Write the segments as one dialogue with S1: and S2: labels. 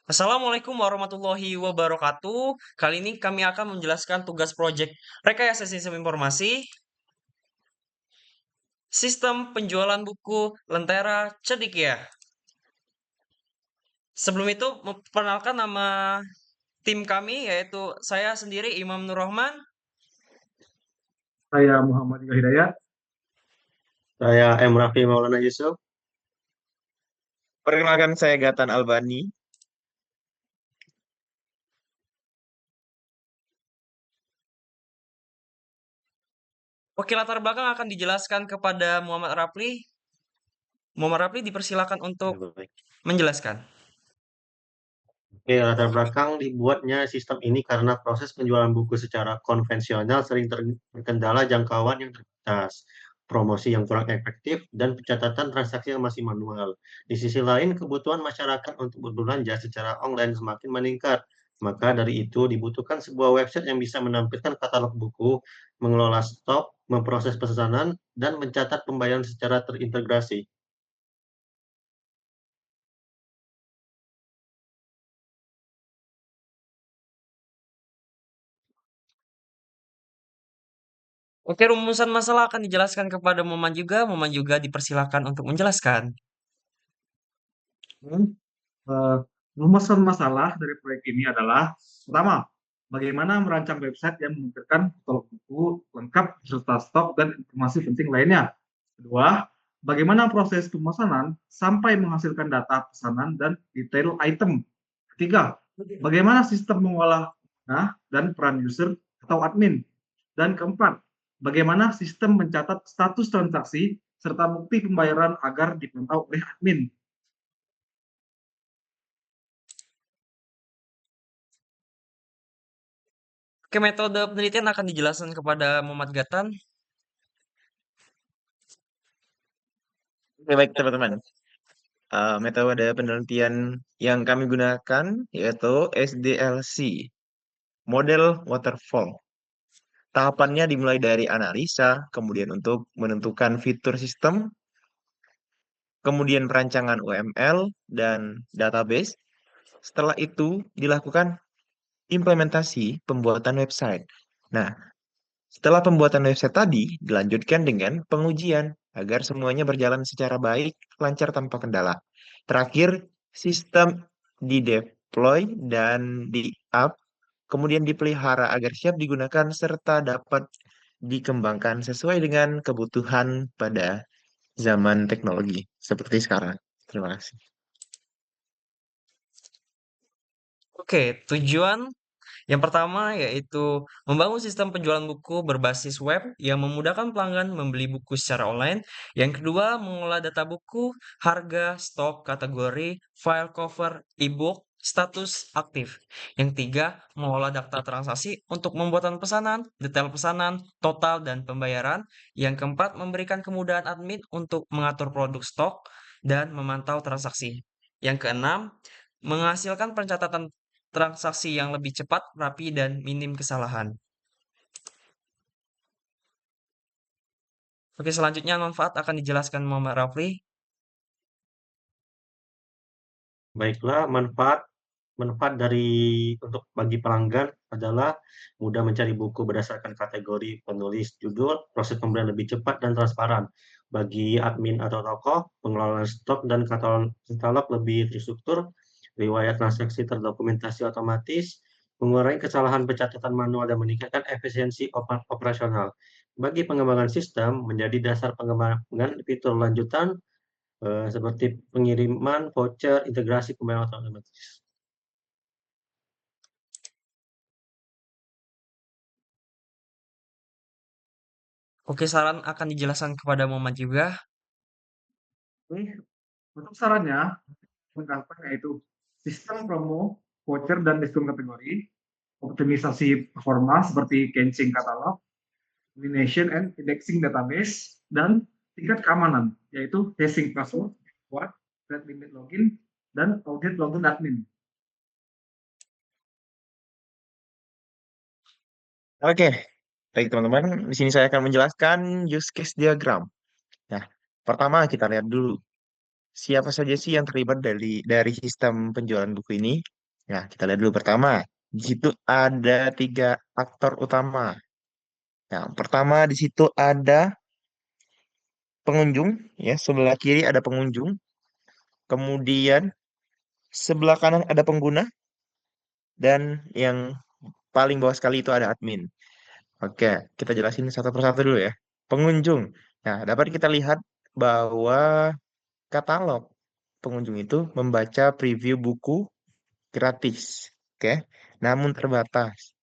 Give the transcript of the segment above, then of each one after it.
S1: Assalamualaikum warahmatullahi wabarakatuh. Kali ini kami akan menjelaskan tugas proyek rekayasa sistem informasi, sistem penjualan buku Lentera Cendekia. Sebelum itu, memperkenalkan nama tim kami, yaitu saya sendiri Imam Nur Rahman.
S2: Saya Muhammad Iqbal Hidayat.
S3: Saya M. Raffi Maulana Yusuf.
S4: Perkenalkan saya Gatan Albani.
S1: Oke, latar belakang akan dijelaskan kepada Muhammad Rapli. Muhammad Rapli dipersilakan untuk
S3: Baik.
S1: menjelaskan.
S3: Oke, latar belakang dibuatnya sistem ini karena proses penjualan buku secara konvensional sering terkendala jangkauan yang terbatas, promosi yang kurang efektif, dan pencatatan transaksi yang masih manual. Di sisi lain, kebutuhan masyarakat untuk berbelanja secara online semakin meningkat. Maka dari itu dibutuhkan sebuah website yang bisa menampilkan katalog buku, mengelola stok, memproses pesanan, dan mencatat pembayaran secara terintegrasi.
S1: Oke, rumusan masalah akan dijelaskan kepada Muhammad juga. Muhammad juga dipersilakan untuk menjelaskan.
S2: Eh, Rumusan masalah dari proyek ini adalah pertama, bagaimana merancang website yang menampilkan katalog buku lengkap serta stok dan informasi penting lainnya. Kedua, bagaimana proses pemesanan sampai menghasilkan data pesanan dan detail item. Ketiga, bagaimana sistem mengolah dan peran user atau admin. Dan keempat, bagaimana sistem mencatat status transaksi serta bukti pembayaran agar dipantau oleh admin.
S1: Oke, metode penelitian akan dijelaskan kepada Muhammad Gatan.
S4: Oke, baik teman-teman. Metode penelitian yang kami gunakan yaitu SDLC, model waterfall. Tahapannya dimulai dari analisa, kemudian untuk menentukan fitur sistem, kemudian perancangan UML dan database. Setelah itu dilakukan implementasi pembuatan website. Nah, setelah pembuatan website tadi dilanjutkan dengan pengujian agar semuanya berjalan secara baik, lancar tanpa kendala. Terakhir, sistem di-deploy dan di-up, kemudian dipelihara agar siap digunakan serta dapat dikembangkan sesuai dengan kebutuhan pada zaman teknologi seperti sekarang. Terima kasih.
S1: Oke, tujuan yang pertama yaitu membangun sistem penjualan buku berbasis web yang memudahkan pelanggan membeli buku secara online. Yang kedua, mengolah data buku, harga, stok, kategori, file cover, ebook, status aktif. Yang ketiga, mengolah data transaksi untuk pembuatan pesanan, detail pesanan, total, dan pembayaran. Yang keempat, memberikan kemudahan admin untuk mengatur produk stok dan memantau transaksi. Yang keenam, menghasilkan pencatatan transaksi yang lebih cepat, rapi, dan minim kesalahan. Oke, selanjutnya manfaat akan dijelaskan Muhammad Rafli.
S3: Baiklah, manfaat untuk bagi pelanggan adalah mudah mencari buku berdasarkan kategori penulis, judul, proses pembelian lebih cepat dan transparan. Bagi admin atau tokoh, pengelolaan stok dan katalog lebih terstruktur, riwayat transaksi terdokumentasi otomatis, mengurangi kesalahan pencatatan manual dan meningkatkan efisiensi operasional. Bagi pengembangan sistem, menjadi dasar pengembangan fitur lanjutan seperti pengiriman, voucher, integrasi pembayaran otomatis.
S1: Oke, saran akan dijelaskan kepada Muhammad juga.
S2: Untuk sarannya, lengkapnya yaitu sistem promo, voucher, dan diskon kategori, optimisasi performa seperti caching katalog, elimination and indexing database, dan tingkat keamanan, yaitu hashing password, red limit login, dan audit login admin.
S4: Oke, baik teman-teman. Di sini saya akan menjelaskan use case diagram. Nah, pertama kita lihat dulu siapa saja sih yang terlibat dari sistem penjualan buku ini. Nah, kita lihat dulu pertama. Di situ ada tiga aktor utama. Yang pertama di situ ada pengunjung, ya sebelah kiri ada pengunjung. Kemudian sebelah kanan ada pengguna dan yang paling bawah sekali itu ada admin. Oke, kita jelasin satu persatu dulu ya. Pengunjung. Nah, dapat kita lihat bahwa katalog pengunjung itu membaca preview buku gratis. Oke, namun terbatas.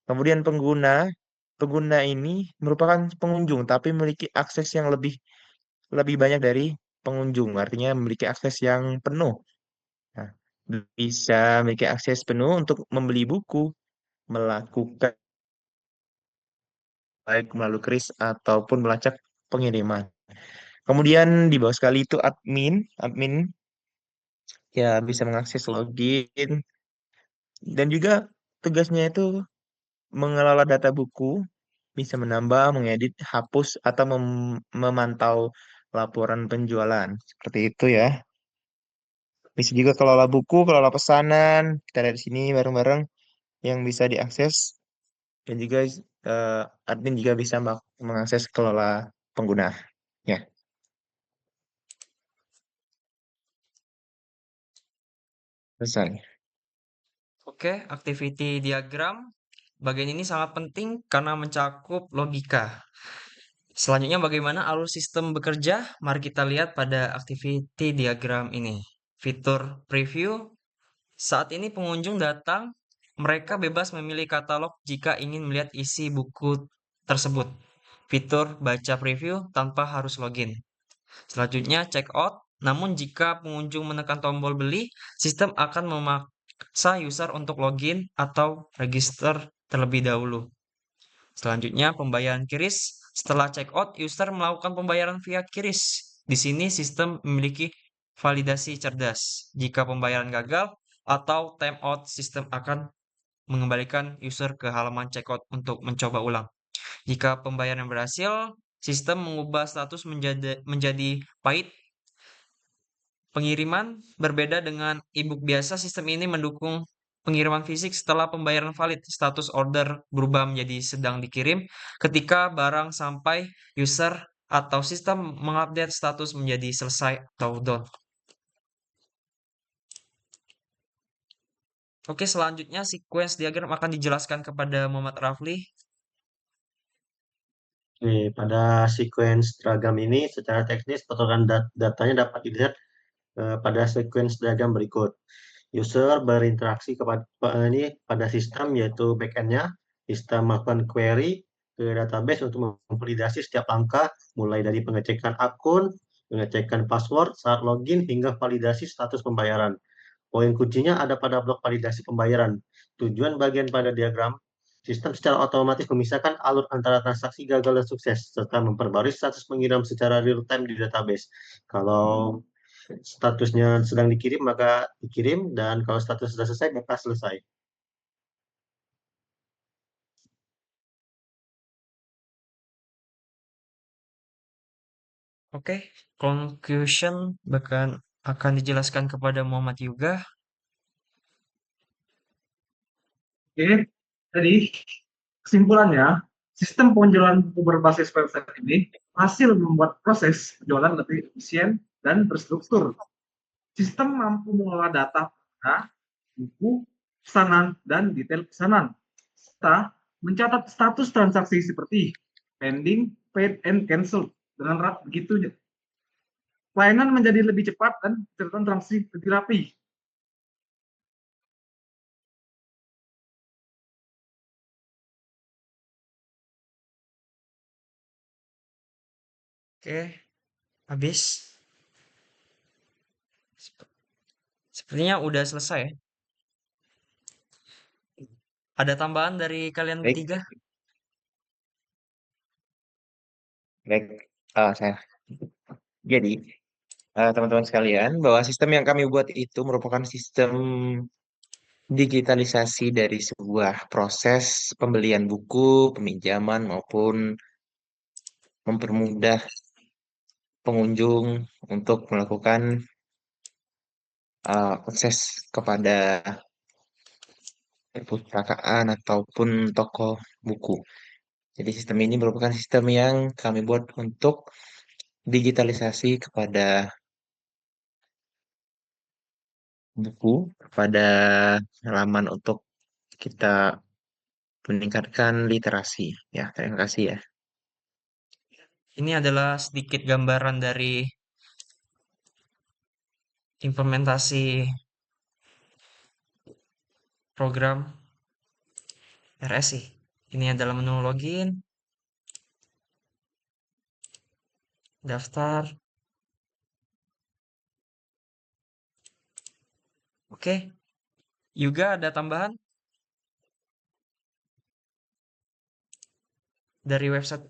S4: Kemudian pengguna, pengguna ini merupakan pengunjung tapi memiliki akses yang lebih lebih banyak dari pengunjung, artinya memiliki akses yang penuh. Nah, bisa memiliki akses penuh untuk membeli buku, melakukan baik melalui kris ataupun melacak pengiriman. Kemudian di bawah sekali itu admin, admin ya bisa mengakses login dan juga tugasnya itu mengelola data buku, bisa menambah, mengedit, hapus atau memantau laporan penjualan. Seperti itu ya. Bisa juga kelola buku, kelola pesanan. Kita lihat di sini bareng-bareng yang bisa diakses dan juga eh, admin juga bisa mengakses kelola pengguna. Ya, selesai.
S1: Oke, activity diagram. Bagian ini sangat penting karena mencakup logika. Selanjutnya bagaimana alur sistem bekerja? Mari kita lihat pada activity diagram ini. Fitur preview. Saat ini pengunjung datang, mereka bebas memilih katalog jika ingin melihat isi buku tersebut. Fitur baca preview tanpa harus login. Selanjutnya check out. Namun jika pengunjung menekan tombol beli, sistem akan memaksa user untuk login atau register terlebih dahulu. Selanjutnya pembayaran QRIS. Setelah check out, user melakukan pembayaran via QRIS. Di sini sistem memiliki validasi cerdas. Jika pembayaran gagal atau time out, sistem akan mengembalikan user ke halaman checkout untuk mencoba ulang. Jika pembayaran berhasil, sistem mengubah status menjadi paid. Pengiriman berbeda dengan e-book biasa, sistem ini mendukung pengiriman fisik setelah pembayaran valid. Status order berubah menjadi sedang dikirim ketika barang sampai user atau sistem mengupdate status menjadi selesai atau done. Oke, selanjutnya sequence diagram akan dijelaskan kepada Muhammad Rafli.
S3: Oke, pada sequence diagram ini secara teknis patokan datanya dapat dilihat pada sequence diagram berikut. User berinteraksi ini pada sistem yaitu backend-nya. Sistem melakukan query ke database untuk memvalidasi setiap langkah mulai dari pengecekan akun, pengecekan password saat login hingga validasi status pembayaran. Poin kuncinya ada pada blok validasi pembayaran. Tujuan bagian pada diagram, sistem secara otomatis memisahkan alur antara transaksi gagal dan sukses, serta memperbarui status pengirim secara real-time di database. Kalau statusnya sedang dikirim, maka dikirim, dan kalau status sudah selesai, maka selesai.
S1: Oke, conclusion bahkan akan dijelaskan kepada Muhammad Yuga.
S2: Oke, jadi kesimpulannya, sistem penjualan buku berbasis website ini hasil membuat proses penjualan lebih efisien dan terstruktur. Sistem mampu mengelola data pengguna, buku, pesanan, dan detail pesanan, serta mencatat status transaksi seperti pending, paid, and cancel dengan begitu pelayanan menjadi lebih cepat dan catatan transaksi lebih rapi.
S1: Oke, habis. Sepertinya udah selesai ya. Ada tambahan dari kalian
S4: Baik,
S1: bertiga?
S4: baik. Saya. Jadi, teman-teman sekalian, bahwa sistem yang kami buat itu merupakan sistem digitalisasi dari sebuah proses pembelian buku, peminjaman, maupun mempermudah pengunjung untuk melakukan akses kepada perpustakaan ataupun toko buku. Jadi sistem ini merupakan sistem yang kami buat untuk digitalisasi kepada buku, kepada halaman untuk kita meningkatkan literasi. Ya, terima kasih ya.
S1: Ini adalah sedikit gambaran dari implementasi program RSI. Ini adalah menu login, daftar. Oke, juga ada tambahan dari website.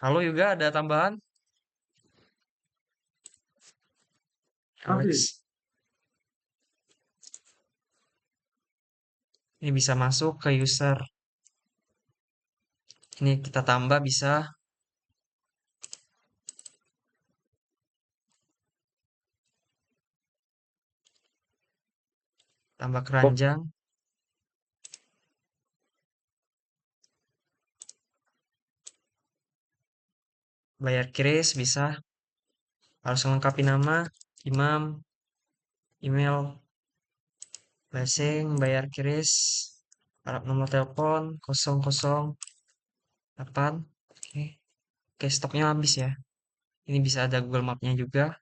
S1: Halo, juga ada tambahan? Alex. Ini bisa masuk ke user. Ini kita tambah bisa. Tambah keranjang. Bayar kris bisa. Harus melengkapi nama, imam, email, blessing, bayar kris, harap nomor telepon 008. Oke. Oke, stoknya habis ya. Ini bisa ada Google Map-nya juga.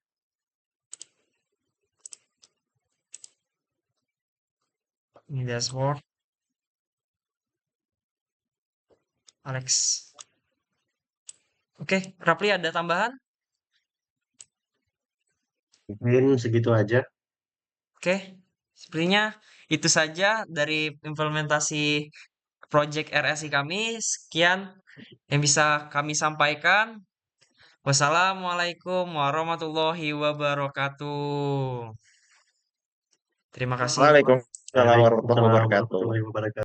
S1: Ini dashboard. Alex. Oke, Rapli ada tambahan?
S3: Mungkin segitu aja.
S1: Oke, sepertinya itu saja dari implementasi project RSI kami. Sekian yang bisa kami sampaikan. Wassalamualaikum warahmatullahi wabarakatuh. Terima kasih.
S4: Waalaikumsalam warahmatullahi
S3: Waalaikumsalam
S4: wabarakatuh.
S3: warahmatullahi wabarakatuh.